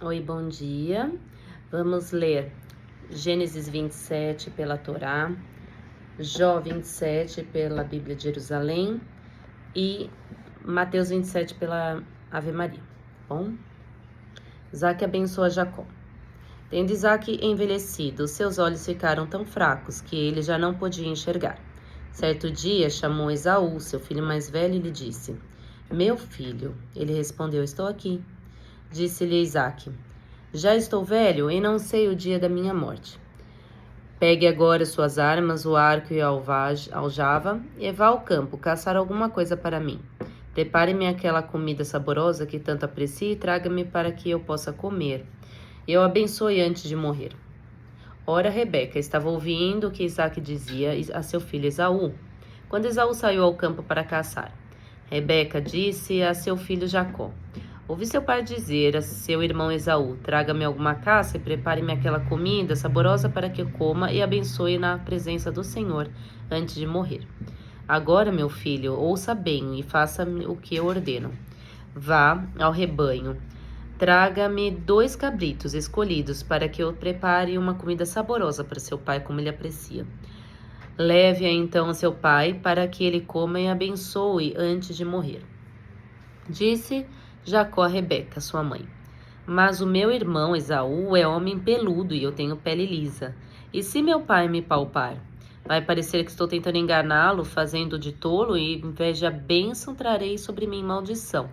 Oi, bom dia. Vamos ler Gênesis 27 pela Torá, Jó 27 pela Bíblia de Jerusalém e Mateus 27 pela Ave Maria. Bom, Isaac abençoa Jacó. Tendo Isaac envelhecido, seus olhos ficaram tão fracos que ele já não podia enxergar. Certo dia chamou Esaú, seu filho mais velho, e lhe disse: Meu filho. Ele respondeu: Estou aqui. Disse-lhe Isaac: Já estou velho e não sei o dia da minha morte. Pegue agora suas armas, o arco e a aljava, e vá ao campo caçar alguma coisa para mim. Prepare-me aquela comida saborosa que tanto aprecio e traga-me para que eu possa comer. Eu abençoe antes de morrer. Ora, Rebeca estava ouvindo o que Isaac dizia a seu filho Esaú, quando Esaú saiu ao campo para caçar. Rebeca disse a seu filho Jacó: Ouvi seu pai dizer a seu irmão Esaú: Traga-me alguma caça e prepare-me aquela comida saborosa para que eu coma e abençoe na presença do Senhor antes de morrer. Agora, meu filho, ouça bem e faça o que eu ordeno. Vá ao rebanho. Traga-me 2 cabritos escolhidos para que eu prepare uma comida saborosa para seu pai, como ele aprecia. Leve-a então a seu pai para que ele coma e abençoe antes de morrer. Disse Jacó a Rebeca, sua mãe: Mas o meu irmão Esaú é homem peludo e eu tenho pele lisa. E se meu pai me palpar? Vai parecer que estou tentando enganá-lo, fazendo de tolo, e em vez de a bênção trarei sobre mim maldição.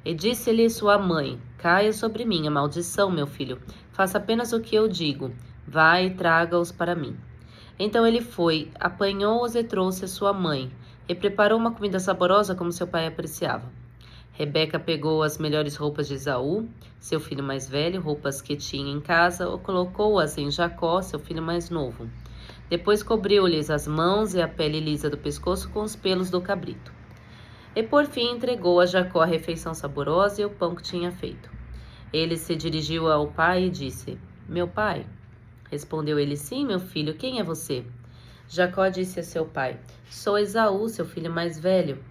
E disse-lhe sua mãe: Caia sobre mim a maldição, meu filho. Faça apenas o que eu digo. Vá e traga-os para mim. Então ele foi, apanhou-os e trouxe a sua mãe, e preparou uma comida saborosa como seu pai apreciava. Rebeca pegou as melhores roupas de Esaú, seu filho mais velho, roupas que tinha em casa, e colocou-as em Jacó, seu filho mais novo. Depois cobriu-lhes as mãos e a pele lisa do pescoço com os pelos do cabrito. E por fim entregou a Jacó a refeição saborosa e o pão que tinha feito. Ele se dirigiu ao pai e disse: Meu pai? Respondeu ele: Sim, meu filho, quem é você? Jacó disse a seu pai: Sou Esaú, seu filho mais velho.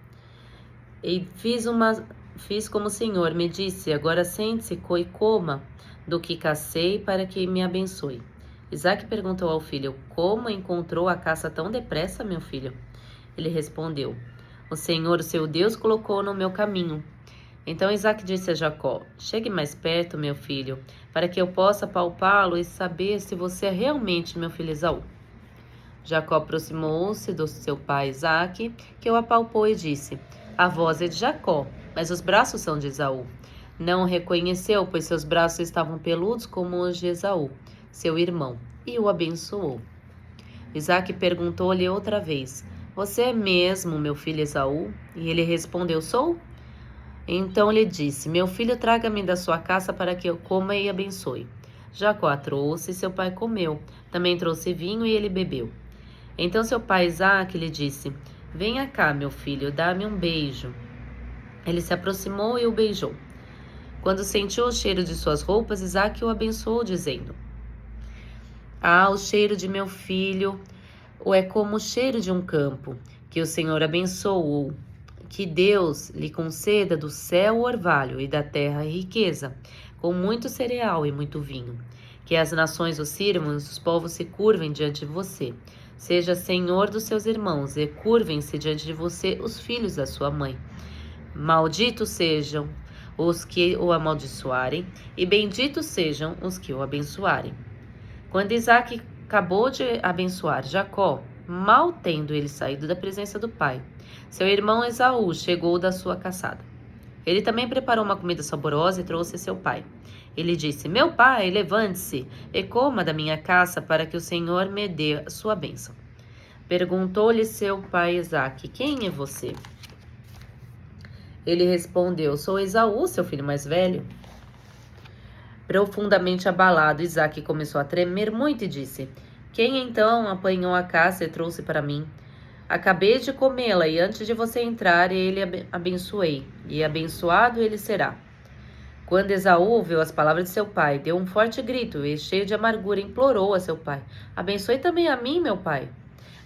E fiz como o Senhor me disse, agora sente-se e coma do que cacei para que me abençoe. Isaac perguntou ao filho: Como encontrou a caça tão depressa, meu filho? Ele respondeu: O Senhor, seu Deus, colocou no meu caminho. Então Isaac disse a Jacó: Chegue mais perto, meu filho, para que eu possa palpá-lo e saber se você é realmente meu filho Esaú. Jacó aproximou-se do seu pai Isaque, que o apalpou e disse: A voz é de Jacó, mas os braços são de Esaú. Não o reconheceu, pois seus braços estavam peludos como os de Esaú, seu irmão, e o abençoou. Isaque perguntou-lhe outra vez: Você é mesmo meu filho Esaú? E ele respondeu: Sou. Então lhe disse: Meu filho, traga-me da sua caça para que eu coma e abençoe. Jacó a trouxe e seu pai comeu. Também trouxe vinho e ele bebeu. Então seu pai Isaque lhe disse: Venha cá, meu filho, dá-me um beijo. Ele se aproximou e o beijou. Quando sentiu o cheiro de suas roupas, Isaque o abençoou, dizendo: o cheiro de meu filho é como o cheiro de um campo, que o Senhor abençoou. Que Deus lhe conceda do céu o orvalho e da terra a riqueza, com muito cereal e muito vinho. Que as nações o sirvam e os povos se curvem diante de você. Seja senhor dos seus irmãos e curvem-se diante de você os filhos da sua mãe. Malditos sejam os que o amaldiçoarem e benditos sejam os que o abençoarem. Quando Isaque acabou de abençoar Jacó, mal tendo ele saído da presença do pai, seu irmão Esaú chegou da sua caçada. Ele também preparou uma comida saborosa e trouxe a seu pai. Ele disse: Meu pai, levante-se e coma da minha caça para que o Senhor me dê a sua bênção. Perguntou-lhe seu pai Isaque: Quem é você? Ele respondeu: Sou Esaú, seu filho mais velho. Profundamente abalado, Isaque começou a tremer muito e disse: Quem então apanhou a caça e trouxe para mim? Acabei de comê-la e antes de você entrar, ele abençoei, e abençoado ele será. Quando Esaú ouviu as palavras de seu pai, deu um forte grito e, cheio de amargura, implorou a seu pai: Abençoe também a mim, meu pai.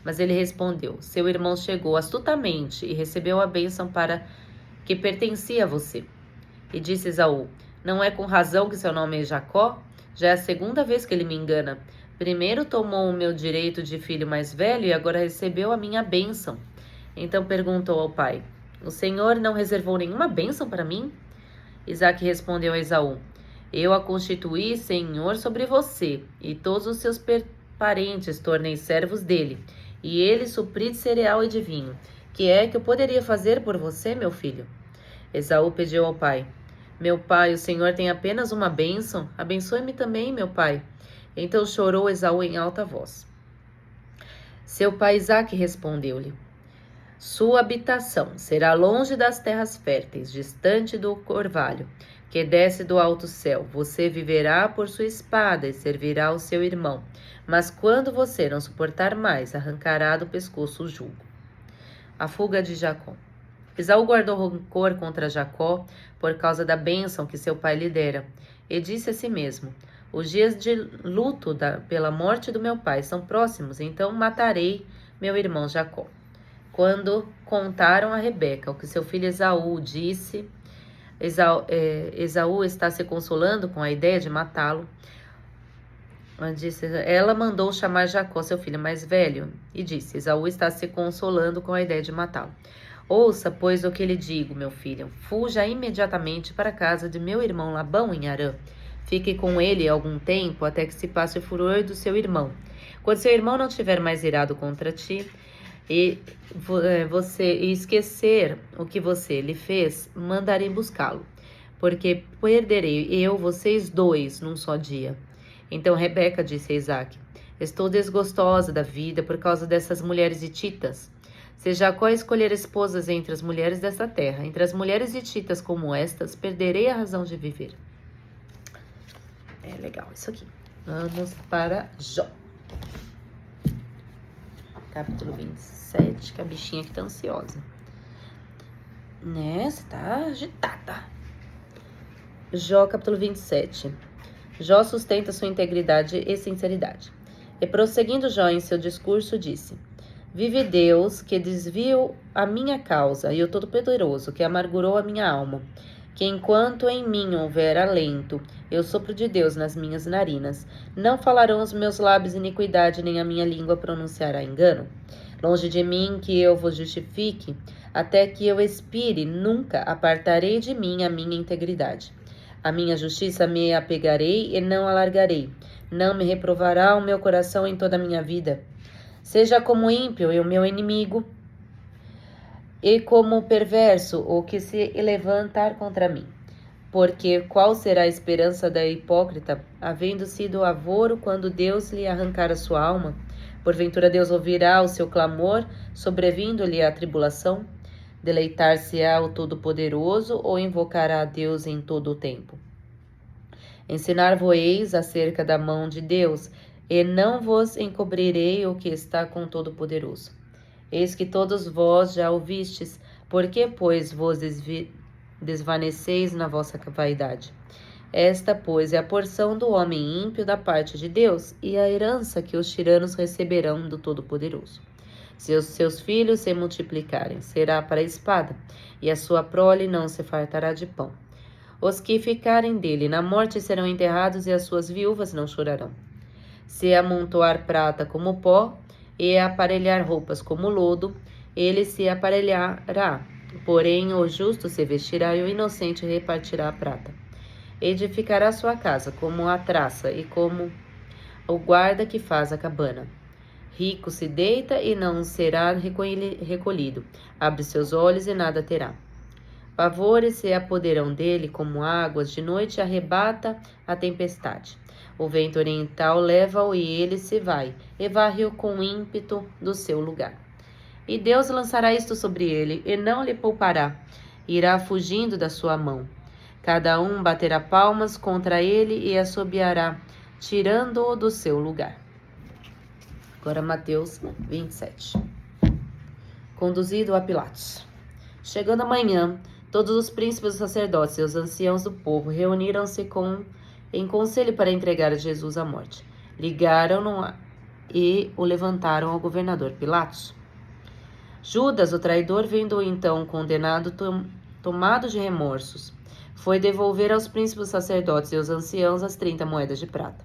Mas ele respondeu: Seu irmão chegou astutamente e recebeu a bênção para que pertencia a você. E disse Esaú: Não é com razão que seu nome é Jacó? Já é a segunda vez que ele me engana. Primeiro tomou o meu direito de filho mais velho e agora recebeu a minha bênção. Então perguntou ao pai: O Senhor não reservou nenhuma bênção para mim? Isaque respondeu a Esaú: Eu a constituí senhor sobre você, e todos os seus parentes tornei servos dele, e ele supri de cereal e de vinho. Que é que eu poderia fazer por você, meu filho? Esaú pediu ao pai: Meu pai, o Senhor tem apenas uma bênção. Abençoe-me também, meu pai. Então chorou Esaú em alta voz. Seu pai Isaque respondeu-lhe: Sua habitação será longe das terras férteis, distante do orvalho, que desce do alto céu. Você viverá por sua espada e servirá ao seu irmão. Mas quando você não suportar mais, arrancará do pescoço o jugo. A fuga de Jacó. Esaú guardou rancor contra Jacó por causa da bênção que seu pai lhe dera, e disse a si mesmo: Os dias de luto pela morte do meu pai são próximos, então matarei meu irmão Jacó. Quando contaram a Rebeca o que seu filho Esaú disse, Esaú está se consolando com a ideia de matá-lo. Ela mandou chamar Jacó, seu filho mais velho, e disse: Esaú está se consolando com a ideia de matá-lo. Ouça, pois, o que lhe digo, meu filho. Fuja imediatamente para a casa de meu irmão Labão em Harã. Fique com ele algum tempo até que se passe o furor do seu irmão. Quando seu irmão não estiver mais irado contra ti e você esquecer o que você lhe fez, mandarei buscá-lo, porque perderei eu vocês dois num só dia. Então Rebeca disse a Isaque: Estou desgostosa da vida por causa dessas mulheres hititas. Se Jacó escolher esposas entre as mulheres desta terra, entre as mulheres hititas como estas, perderei a razão de viver. É legal isso aqui. Vamos para Jó. Capítulo 27, que a bichinha aqui tá ansiosa. Né? Você tá agitada. Jó, capítulo 27. Jó sustenta sua integridade e sinceridade. E prosseguindo Jó em seu discurso, disse: Vive Deus, que desviou a minha causa, e o Todo-Poderoso, que amargurou a minha alma, que enquanto em mim houver alento, eu sopro de Deus nas minhas narinas, não falarão os meus lábios iniquidade, nem a minha língua pronunciará engano. Longe de mim que eu vos justifique, até que eu expire, nunca apartarei de mim a minha integridade. A minha justiça me apegarei e não alargarei. Não me reprovará o meu coração em toda a minha vida. Seja como ímpio e o meu inimigo, e como perverso o que se levantar contra mim. Porque qual será a esperança da hipócrita, havendo sido avoro quando Deus lhe arrancar a sua alma? Porventura Deus ouvirá o seu clamor, sobrevindo-lhe a tribulação? Deleitar-se-á o Todo-Poderoso ou invocará a Deus em todo o tempo? Ensinar-vos-eis acerca da mão de Deus, e não vos encobrirei o que está com Todo-Poderoso. Eis que todos vós já ouvistes, porque, pois, vos desvaneceis na vossa vaidade. Esta, pois, é a porção do homem ímpio da parte de Deus, e a herança que os tiranos receberão do Todo-Poderoso. Se os seus filhos se multiplicarem, será para a espada, e a sua prole não se fartará de pão. Os que ficarem dele na morte serão enterrados, e as suas viúvas não chorarão. Se amontoar prata como pó, e aparelhar roupas como lodo, ele se aparelhará. Porém, o justo se vestirá e o inocente repartirá a prata. Edificará sua casa como a traça e como o guarda que faz a cabana. Rico se deita e não será recolhido. Abre seus olhos e nada terá. Pavores se apoderam dele como águas, de noite arrebata a tempestade. O vento oriental leva-o e ele se vai, e varre-o com ímpeto do seu lugar. E Deus lançará isto sobre ele, e não lhe poupará. Irá fugindo da sua mão. Cada um baterá palmas contra ele e assobiará, tirando-o do seu lugar. Agora Mateus 27. Conduzido a Pilatos. Chegando a manhã, todos os príncipes dos sacerdotes e os anciãos do povo reuniram-se em conselho para entregar a Jesus à morte. Ligaram-no e o levantaram ao governador Pilatos. Judas, o traidor, vendo-o então condenado, tomado de remorsos, foi devolver aos príncipes sacerdotes e aos anciãos as 30 moedas de prata,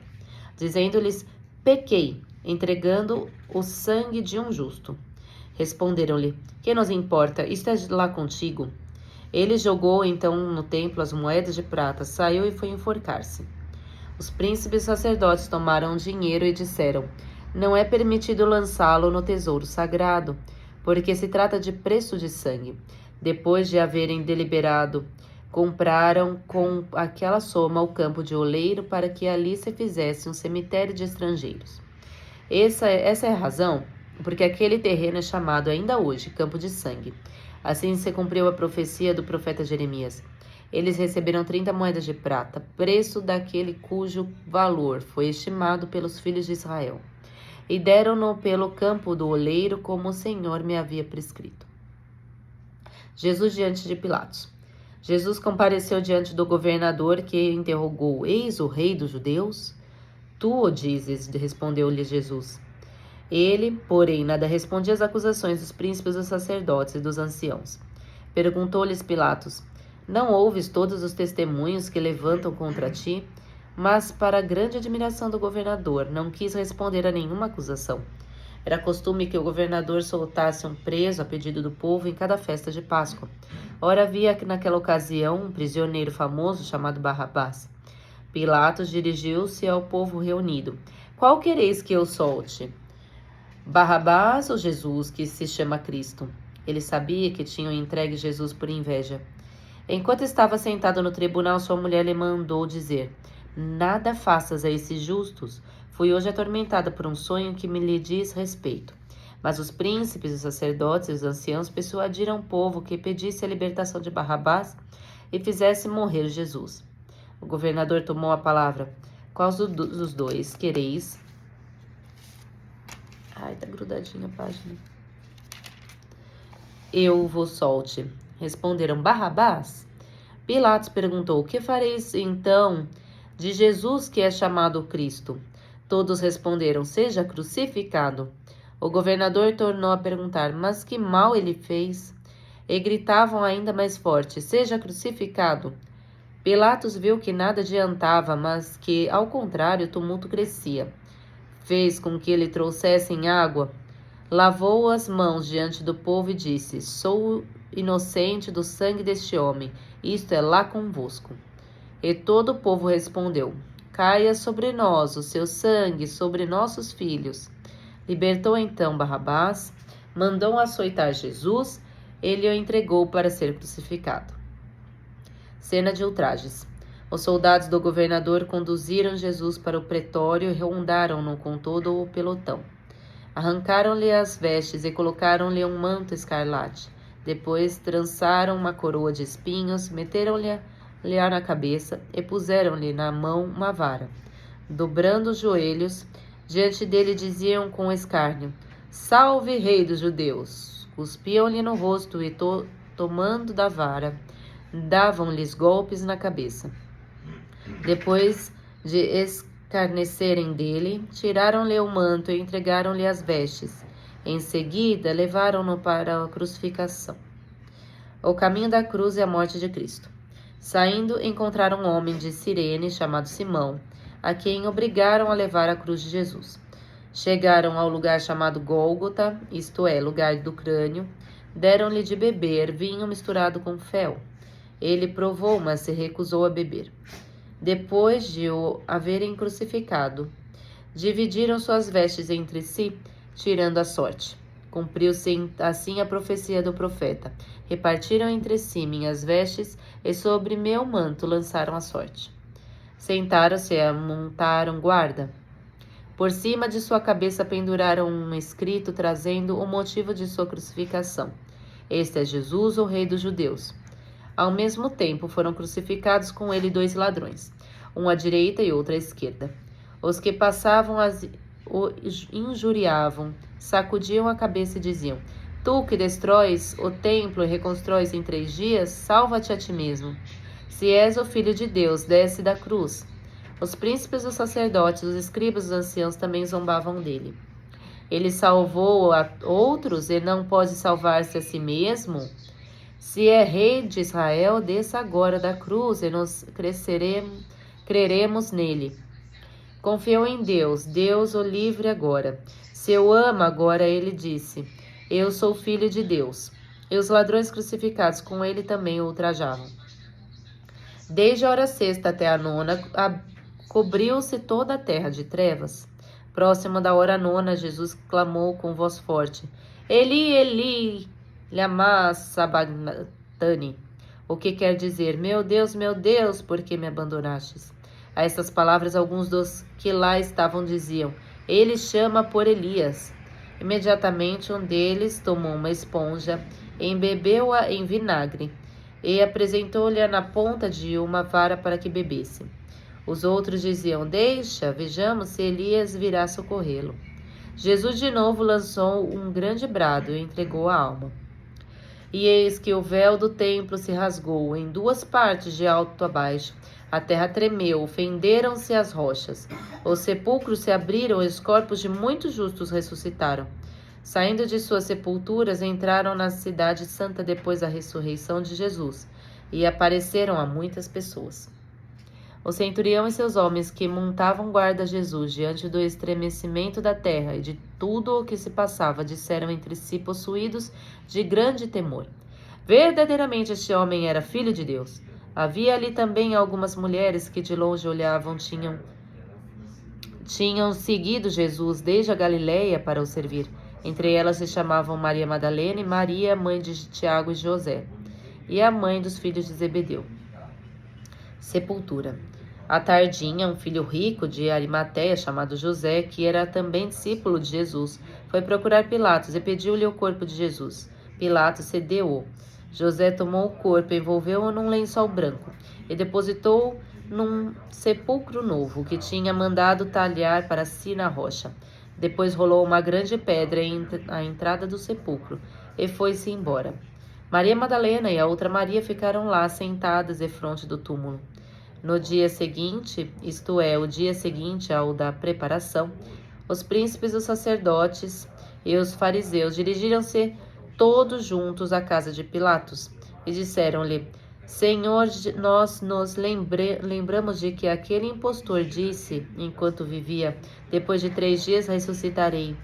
dizendo-lhes: pequei, entregando o sangue de um justo. Responderam-lhe: que nos importa? Isto é lá contigo. Ele jogou então no templo as moedas de prata, saiu e foi enforcar-se. Os príncipes sacerdotes tomaram o dinheiro e disseram: não é permitido lançá-lo no tesouro sagrado, porque se trata de preço de sangue. Depois de haverem deliberado, compraram com aquela soma o campo de oleiro para que ali se fizesse um cemitério de estrangeiros. Essa é a razão porque aquele terreno é chamado ainda hoje Campo de Sangue. Assim se cumpriu a profecia do profeta Jeremias. Eles receberam 30 moedas de prata, preço daquele cujo valor foi estimado pelos filhos de Israel, e deram-no pelo campo do oleiro, como o Senhor me havia prescrito. Jesus diante de Pilatos. Jesus compareceu diante do governador, que interrogou: eis o rei dos judeus? Tu o dizes, respondeu-lhe Jesus. Ele, porém, nada respondia às acusações dos príncipes dos sacerdotes e dos anciãos. Perguntou-lhes Pilatos: não ouves todos os testemunhos que levantam contra ti? Mas, para a grande admiração do governador, não quis responder a nenhuma acusação. Era costume que o governador soltasse um preso a pedido do povo em cada festa de Páscoa. Ora, havia naquela ocasião um prisioneiro famoso chamado Barrabás. Pilatos dirigiu-se ao povo reunido: qual quereis que eu solte? Barrabás ou Jesus, que se chama Cristo? Ele sabia que tinham entregue Jesus por inveja. Enquanto estava sentado no tribunal, sua mulher lhe mandou dizer: nada faças a esses justos. Fui hoje atormentada por um sonho que me lhe diz respeito. Mas os príncipes, os sacerdotes e os anciãos persuadiram o povo que pedisse a libertação de Barrabás e fizesse morrer Jesus. O governador tomou a palavra: qual dos dois quereis? Ai, tá grudadinha a página. Eu vos solte. Responderam: Barrabás. Pilatos perguntou: que fareis então de Jesus, que é chamado Cristo? Todos responderam: seja crucificado. O governador tornou a perguntar: mas que mal ele fez? E gritavam ainda mais forte: seja crucificado. Pilatos viu que nada adiantava, mas que, ao contrário, o tumulto crescia. Fez com que lhe trouxessem água, lavou as mãos diante do povo e disse: sou inocente do sangue deste homem, isto é lá convosco. E todo o povo respondeu: caia sobre nós o seu sangue, sobre nossos filhos. Libertou então Barrabás, mandou açoitar Jesus, ele o entregou para ser crucificado. Cena de ultrajes. Os soldados do governador conduziram Jesus para o pretório e rondaram-no com todo o pelotão. Arrancaram-lhe as vestes e colocaram-lhe um manto escarlate. Depois trançaram uma coroa de espinhos, meteram-lhe na cabeça e puseram-lhe na mão uma vara. Dobrando os joelhos, diante dele diziam com escárnio: salve, rei dos judeus! Cuspiam-lhe no rosto e, tomando da vara, davam-lhes golpes na cabeça. Depois de escarnecerem dele, tiraram-lhe o manto e entregaram-lhe as vestes. Em seguida, levaram-no para a crucificação. O caminho da cruz e a morte de Cristo. Saindo, encontraram um homem de Cirene chamado Simão, a quem obrigaram a levar a cruz de Jesus. Chegaram ao lugar chamado Gólgota, isto é, lugar do crânio. Deram-lhe de beber vinho misturado com fel. Ele provou, mas se recusou a beber. Depois de o haverem crucificado, dividiram suas vestes entre si, tirando a sorte. Cumpriu-se assim a profecia do profeta: repartiram entre si minhas vestes e sobre meu manto lançaram a sorte. Sentaram-se e montaram guarda. Por cima de sua cabeça penduraram um escrito trazendo o motivo de sua crucificação: este é Jesus, o rei dos judeus. Ao mesmo tempo foram crucificados com ele 2 ladrões, um à direita e outro à esquerda. Os que passavam o injuriavam, sacudiam a cabeça e diziam: tu que destróis o templo e reconstróis em 3 dias, salva-te a ti mesmo. Se és o Filho de Deus, desce da cruz. Os príncipes dos sacerdotes, os escribas e os anciãos também zombavam dele. Ele salvou a outros e não pode salvar-se a si mesmo? Se é rei de Israel, desça agora da cruz e creremos nele. Confiou em Deus, Deus o livre agora. Se o ama agora, ele disse, eu sou filho de Deus. E os ladrões crucificados com ele também o ultrajavam. Desde a hora sexta até a nona, cobriu-se toda a terra de trevas. Próximo da hora nona, Jesus clamou com voz forte, Eli, Eli, lama sabachthani, o que quer dizer, meu Deus, por que me abandonastes? A estas palavras, alguns dos que lá estavam diziam, ele chama por Elias. Imediatamente um deles tomou uma esponja, embebeu-a em vinagre e apresentou-lhe na ponta de uma vara para que bebesse. Os outros diziam, deixa, vejamos se Elias virá socorrê-lo. Jesus de novo lançou um grande brado e entregou a alma. E eis que o véu do templo se rasgou em duas partes de alto a baixo. A terra tremeu, fenderam-se as rochas. Os sepulcros se abriram e os corpos de muitos justos ressuscitaram. Saindo de suas sepulturas, entraram na cidade santa depois da ressurreição de Jesus e apareceram a muitas pessoas. O centurião e seus homens que montavam guarda a Jesus diante do estremecimento da terra e de tudo o que se passava, disseram entre si, possuídos de grande temor. Verdadeiramente este homem era filho de Deus. Havia ali também algumas mulheres que de longe olhavam, tinham seguido Jesus desde a Galileia para o servir. Entre elas se chamavam Maria Madalena e Maria, mãe de Tiago e José, e a mãe dos filhos de Zebedeu. Sepultura. À tardinha, um filho rico de Arimateia, chamado José, que era também discípulo de Jesus, foi procurar Pilatos e pediu-lhe o corpo de Jesus. Pilatos cedeu-o. José tomou o corpo, envolveu-o num lençol branco e depositou-o num sepulcro novo, que tinha mandado talhar para si na rocha. Depois rolou uma grande pedra à entrada do sepulcro e foi-se embora. Maria Madalena e a outra Maria ficaram lá sentadas defronte do túmulo. No dia seguinte, isto é, o dia seguinte ao da preparação, os príncipes, os sacerdotes e os fariseus dirigiram-se todos juntos à casa de Pilatos e disseram-lhe, Senhor, nós nos lembramos de que aquele impostor disse, enquanto vivia, depois de 3 dias ressuscitarei.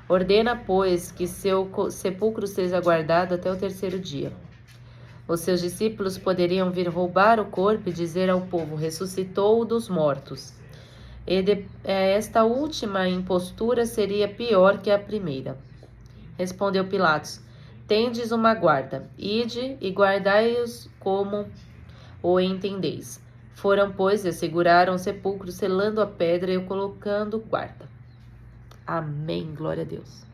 Ordena, pois, que seu sepulcro seja guardado até o 3º dia. Os seus discípulos poderiam vir roubar o corpo e dizer ao povo, ressuscitou dos mortos. Esta última impostura seria pior que a primeira. Respondeu Pilatos, tendes uma guarda, ide e guardai-os como o entendeis. Foram, pois, e asseguraram o sepulcro, selando a pedra e o colocando guarda. Amém. Glória a Deus.